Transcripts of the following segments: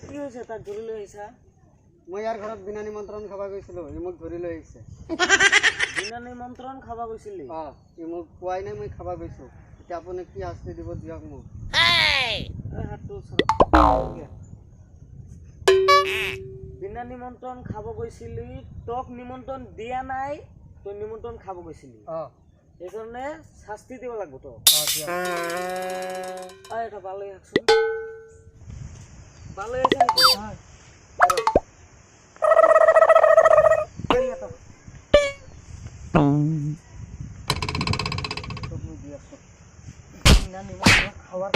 কি হৈছে তাক ধৰি লৈ আহিছা? মই ইয়াৰ ঘৰত বিনা নিমন্ত্ৰণ খাবা গৈছিলো, ই মোক ধৰি লৈ আহিছে। বিনা নিমন্ত্ৰণ খাবা গৈছিলি? ই মোক কোৱাই নাই, মই খাবা গৈছো। এতিয়া আপুনি কি শাস্তি দিব দিয়ক মোক। বিনা নিমন্ত্ৰণ খাব গৈছিলি, তোক নিমন্ত্ৰণ দিয়া নাই, তই নিমন্ত্ৰণ খাব গৈছিলি। সেইকাৰণে শাস্তি দিব লাগিব তোক। এটা ভালো আছো, ভালো আছে নাকি? খাওয়ার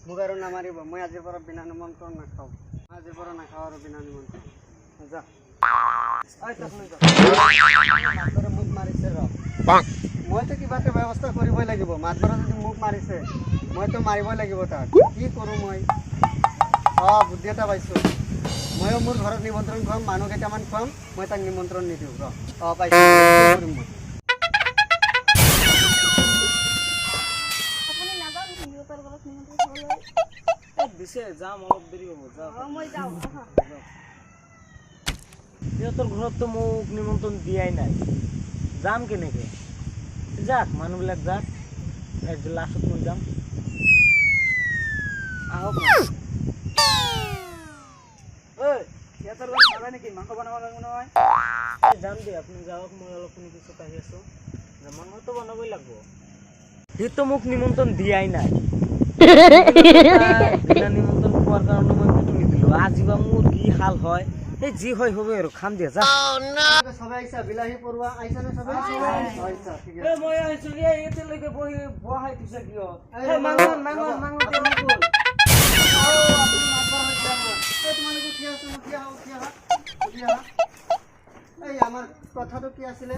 মুগাৰো নামাৰিব। মই আজিৰ পৰা বিনা নিমন্ত্ৰণ নাখাওঁ। আজিৰ পৰা নাখাওঁ আৰু বিনা নিমন্ত্ৰণ। যা মোক মাৰিছে ৰ, মইতো কিবা এটা ব্যৱস্থা কৰিবই লাগিব। মাতবৰা যদি মোক মাৰিছে, মইতো মাৰিবই লাগিব তাক। কি কৰোঁ মই? বুদ্ধি এটা পাইছোঁ। ময়ো মোৰ ঘৰত নিমন্ত্ৰণ খুৱাম, মানুহ কেইটামান খুৱাম, মই তাক নিমন্ত্ৰণ নিদিওঁ ৰ। পাইছোঁ, কৰিম মই। দিছে যাম, অলপ দেৰি হ'ব। সিহঁতৰ ঘৰততো মোক নিমন্ত্ৰণ দিয়াই নাই, যাম কেনেকে? যাক মানুহবিলাক যাক, লাষ্টত মই যাম। আহক সিহঁতৰ ঘৰত খাবা নেকি? মাংস বনাব লাগিব নহয়। যাম দে, আপুনি যাওক, মই অলপ পিছত আহি আছো। মাংসটো বনাবই লাগিব। সিটো মোক নিমন্ত্ৰণ দিয়াই নাই। বিনা নিমন্ত্ৰণ খোৱাৰ কাৰণে মই পিটুনি দিলো। আজি বা মোৰ কি হাল হয়, এই যি হয় হ'ব আৰু, খাম দিয়া যা। সবাই আহিছা, বিলাহী পৰুৱা আহিছা নে সবাই? মই আহিছো, এতিয়ালৈকে বহাই থৈছে কিয়? আমাৰ কথাটো কি আছিলে?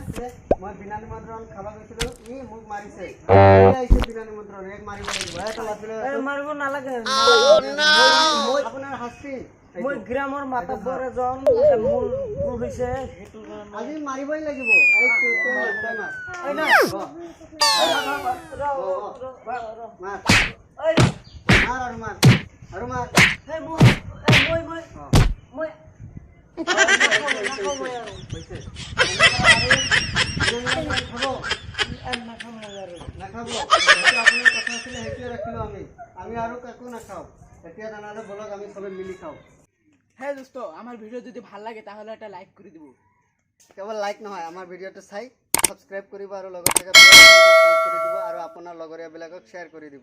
মই বিনা নিমন্ত্ৰণ খাব গৈছিলো, ই মোক মাৰিছে। বিনা নিমন্ত্ৰণ মাৰিব লাগিব। মাৰিব নালাগে, আপোনাৰ শাস্তি। মই গ্ৰামৰ মাতব্বৰ এজন, মোৰ ভুল হৈছে, সেইটো আজি মাৰিবই লাগিব। আমি আৰু কাকো নাখাওঁ। এতিয়া জানালে বলক আমি সবে মিলি খাওঁ। হ্যাঁ দোস্ত, আমার ভিডিও যদি ভাল লাগে তাহলে একটা লাইক করে দিব। কেৱল লাইক নহয়, আমাৰ ভিডিঅ'টো চাই সাবস্ক্ৰাইব কৰিব আৰু লগত থকা বেল আইকনটো ক্লিক কৰি দিব আৰু আপোনাৰ লগৰীয়াবিলাকক শ্বেয়াৰ কৰি দিব।